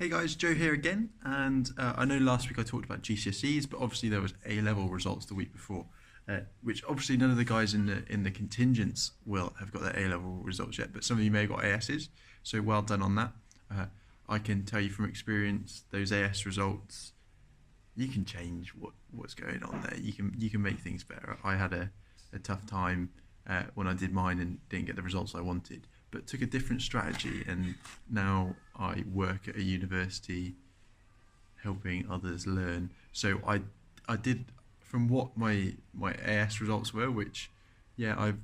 Hey guys, Joe here again, and I know last week I talked about GCSEs, but obviously there was A-level results the week before, which obviously none of the guys in the contingents will have got their A-level results yet, but some of you may have got ASs, so well done on that. Uh, I can tell you from experience, those AS results, you can change what's going on there. You can make things better. I had a tough time when I did mine and didn't get the results I wanted, but took a different strategy, and now I work at a university helping others learn. So I did from what my AS results were, which yeah, I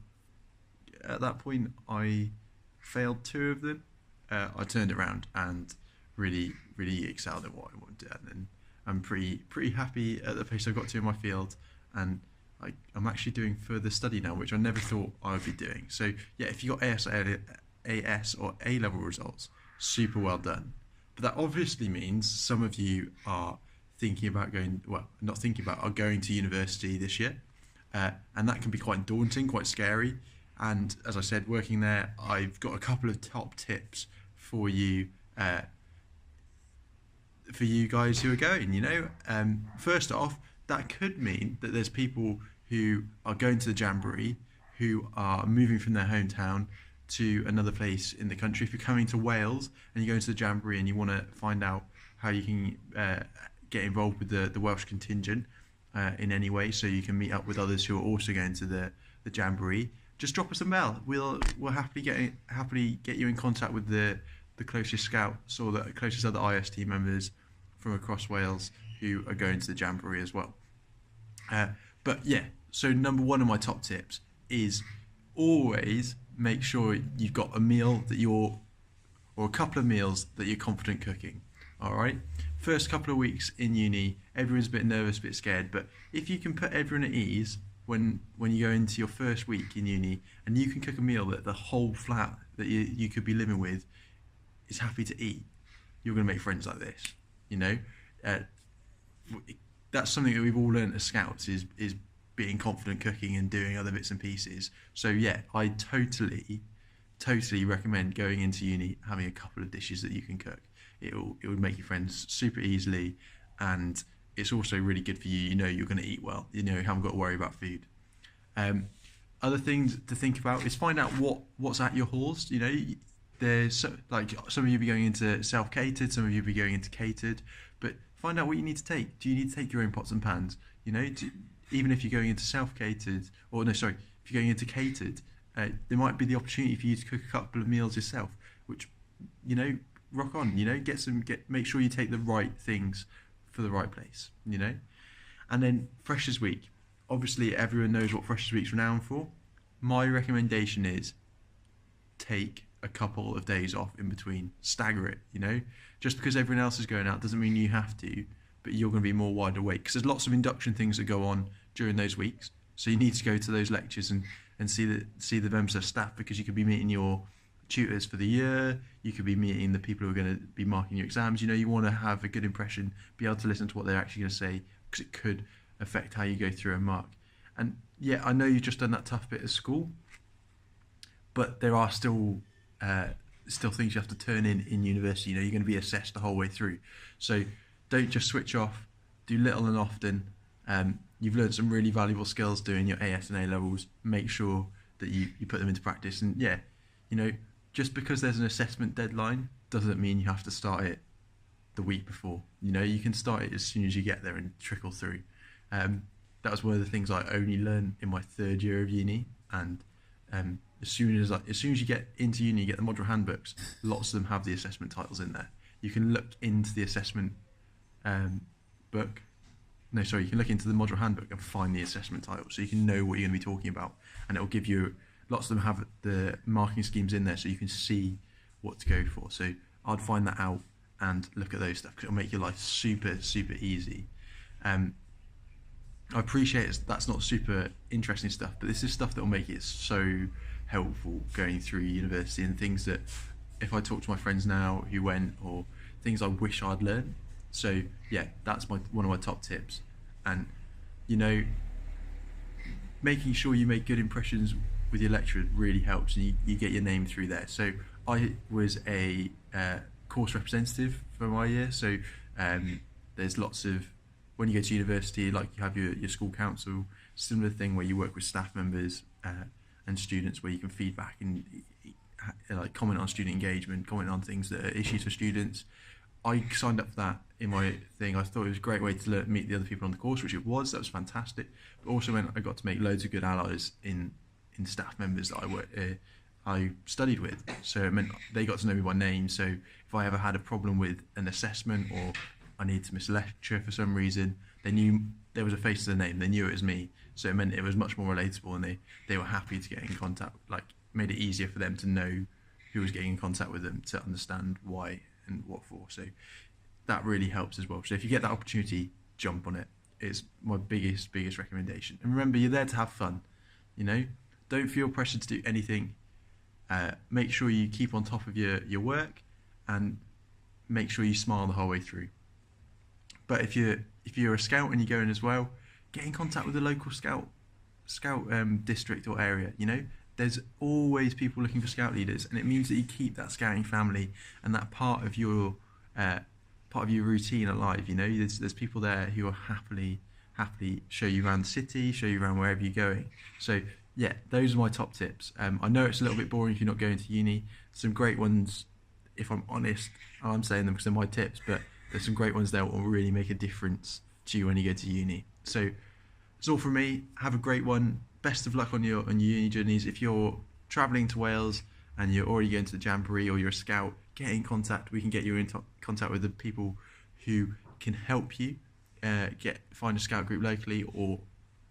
at that point I failed two of them. I turned it around and really excelled at what I wanted, and then I'm pretty happy at the pace I got to in my field, and I'm actually doing further study now, which I never thought I would be doing. So yeah, if you got AS or A level results, super well done. But that obviously means some of you are thinking about going, well, not thinking about, are going to university this year, and that can be quite daunting, quite scary. And as I said, working there, I've got a couple of top tips for you. For you guys who are going, first off, that could mean that there's people who are going to the Jamboree who are moving from their hometown to another place in the country. If you're coming to Wales and you're going to the Jamboree and you want to find out how you can get involved with the Welsh contingent in any way, so you can meet up with others who are also going to the Jamboree, just drop us a mail. We'll happily get you in contact with the closest scouts or the closest other IS team members from across Wales who are going to the Jamboree as well. But yeah, so number one of my top tips is always make sure you've got a meal or a couple of meals that you're confident cooking. All right. First couple of weeks in uni, everyone's a bit nervous, a bit scared, but if you can put everyone at ease when you go into your first week in uni and you can cook a meal that the whole flat that you could be living with is happy to eat, you're going to make friends like this. That's something that we've all learned as scouts is being confident cooking and doing other bits and pieces. So yeah, I totally recommend going into uni having a couple of dishes that you can cook. It would make you friends super easily, and it's also really good for you. You're going to eat well. You haven't got to worry about food. Other things to think about is find out what's at your halls. There's like some of you be going into self-catered, some of you be going into catered, but find out what you need to take. Do you need to take your own pots and pans? Even if you're going into self-catered, or no, sorry, if you're going into catered, there might be the opportunity for you to cook a couple of meals yourself, which, rock on, make sure you take the right things for the right place, And then Freshers Week. Obviously, everyone knows what Freshers Week's renowned for. My recommendation is take a couple of days off in between. Stagger it, Just because everyone else is going out doesn't mean you have to, but you're going to be more wide awake because there's lots of induction things that go on during those weeks. So you need to go to those lectures and see the members of staff, because you could be meeting your tutors for the year, you could be meeting the people who are going to be marking your exams. You want to have a good impression, be able to listen to what they're actually going to say, because it could affect how you go through and mark. And yeah, I know you've just done that tough bit of school, but there are still things you have to turn in university. You're going to be assessed the whole way through, so don't just switch off. Do little and often. You've learned some really valuable skills doing your AS and A levels. Make sure that you put them into practice. And yeah, just because there's an assessment deadline doesn't mean you have to start it the week before. You can start it as soon as you get there and trickle through. That was one of the things I only learned in my third year of uni, and as soon as you get into uni, you get the module handbooks. Lots of them have the assessment titles in there. You can look into the assessment book. No, sorry, you can look into the module handbook and find the assessment title, so you can know what you're going to be talking about, and it will give you. Lots of them have the marking schemes in there, so you can see what to go for. So I'd find that out and look at those stuff, because it'll make your life super easy. I appreciate that's not super interesting stuff, but this is stuff that will make it so helpful going through university, and things that if I talk to my friends now who went, or things I wish I'd learned. So yeah, that's one of my top tips. And making sure you make good impressions with your lecturers really helps, and you get your name through there. So I was a course representative for my year. So there's lots of, when you go to university, like you have your school council, similar thing where you work with staff members and students, where you can feedback and like comment on student engagement, comment on things that are issues for students. I signed up for that in my thing. I thought it was a great way to meet the other people on the course, which it was. That was fantastic. But also meant I got to make loads of good allies in staff members that I studied with. So it meant they got to know me by name. So if I ever had a problem with an assessment or I needed to miss a lecture for some reason, they knew there was a face to the name. They knew it was me. So it meant it was much more relatable, and they were happy to get in contact. Like, made it easier for them to know who was getting in contact with them, to understand why and what for. So that really helps as well. So if you get that opportunity, jump on it. It's my biggest recommendation. And remember, you're there to have fun. You know, don't feel pressured to do anything. Make sure you keep on top of your work, and make sure you smile the whole way through. But if you're a scout and you're going as well, get in contact with the local scout district or area. You know, there's always people looking for scout leaders, and it means that you keep that scouting family and that part of your routine alive. You know, there's people there who will happily show you around the city, show you around wherever you're going. So yeah, those are my top tips. I know it's a little bit boring if you're not going to uni. Some great ones, if I'm honest, I'm saying them because they're my tips, but there's some great ones there that will really make a difference to you when you go to uni. So it's all from me. Have a great one. Best of luck on your uni journeys. If you're travelling to Wales and you're already going to the Jamboree, or you're a scout, get in contact. We can get you in contact with the people who can help you find a scout group locally, or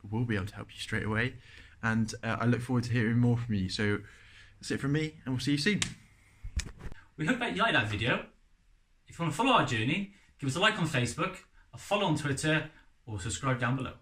we'll be able to help you straight away. And I look forward to hearing more from you. So that's it from me, and we'll see you soon. We hope that you liked that video. If you want to follow our journey, give us a like on Facebook, a follow on Twitter, or subscribe down below.